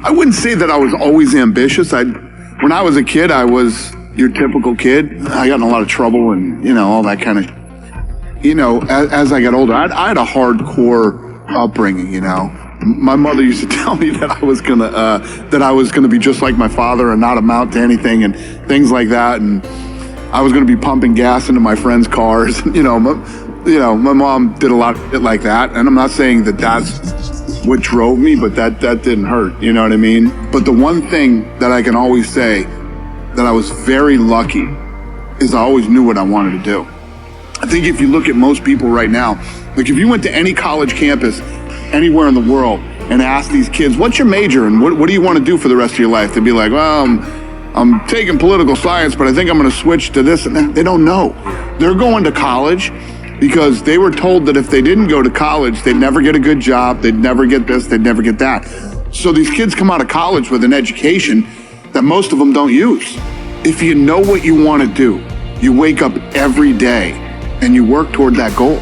I wouldn't say that I was always ambitious. When I was a kid, I was your typical kid. I got in a lot of trouble and, all that kind of, as I got older, I had a hardcore upbringing, My mother used to tell me that I was gonna be just like my father and not amount to anything and things like that. And I was gonna be pumping gas into my friends' cars. My mom did a lot of shit like that. And I'm not saying that that's what drove me, but that didn't hurt, you know what I mean? But the one thing that I can always say that I was very lucky is I always knew what I wanted to do. I think if you look at most people right now, like if you went to any college campus anywhere in the world and asked these kids, what's your major and what do you want to do for the rest of your life? They'd be like, well, I'm taking political science, but I think I'm going to switch to this and that. They don't know. They're going to college because they were told that if they didn't go to college, they'd never get a good job, they'd never get this, they'd never get that. So these kids come out of college with an education that most of them don't use. If you know what you want to do, you wake up every day and you work toward that goal.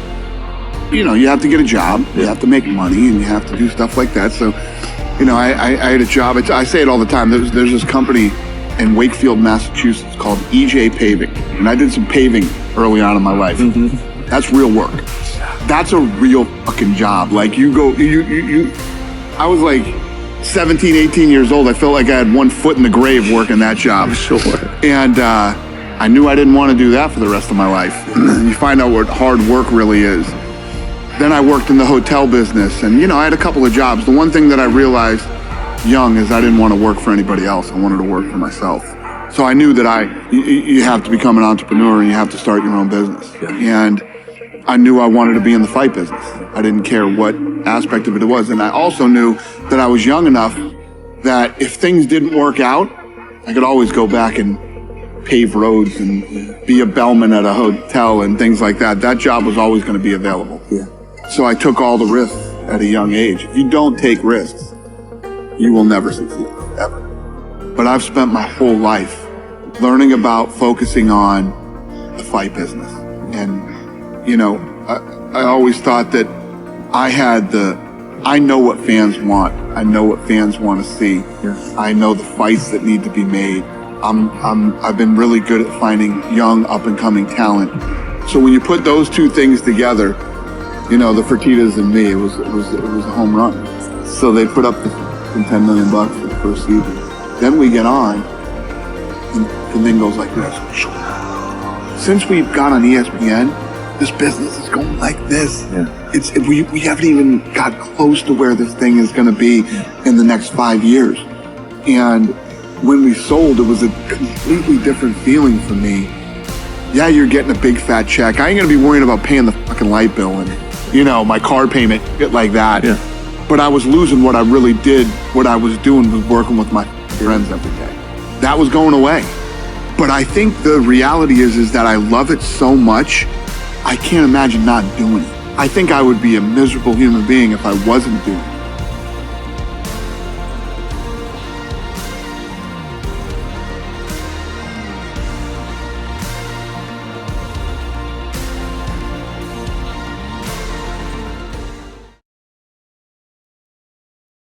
You have to get a job, you have to make money, and you have to do stuff like that. So, I had a job. I say it all the time. There's this company in Wakefield, Massachusetts called EJ Paving. And I did some paving early on in my life. Mm-hmm. That's real work. That's a real fucking job. Like I was like 17, 18 years old. I felt like I had one foot in the grave working that job. Sure. And I knew I didn't want to do that for the rest of my life. You find out what hard work really is. Then I worked in the hotel business and, I had a couple of jobs. The one thing that I realized young is I didn't want to work for anybody else. I wanted to work for myself. So I knew that you have to become an entrepreneur and you have to start your own business. Yeah. And I knew I wanted to be in the fight business. I didn't care what aspect of it was. And I also knew that I was young enough that if things didn't work out, I could always go back and pave roads and be a bellman at a hotel and things like that. That job was always going to be available. Yeah. So I took all the risks at a young age. If you don't take risks, you will never succeed, ever. But I've spent my whole life learning about focusing on the fight business. And I always thought that I know what fans want. I know what fans want to see. Yeah. I know the fights that need to be made. I've been really good at finding young, up and coming talent. So when you put those two things together, the Fertittas and me, it was a home run. So they put up the $10 million for the first season. Then we get on, and the thing goes like this. Since we've got on ESPN, this business is going like this. Yeah. We haven't even got close to where this thing is going to be in the next 5 years. And when we sold, it was a completely different feeling for me. Yeah, you're getting a big fat check. I ain't going to be worrying about paying the fucking light bill and, my car payment, shit like that. Yeah. But I was losing what I really did. What I was doing was working with my friends every day. That was going away. But I think the reality is that I love it so much, I can't imagine not doing it. I think I would be a miserable human being if I wasn't doing it.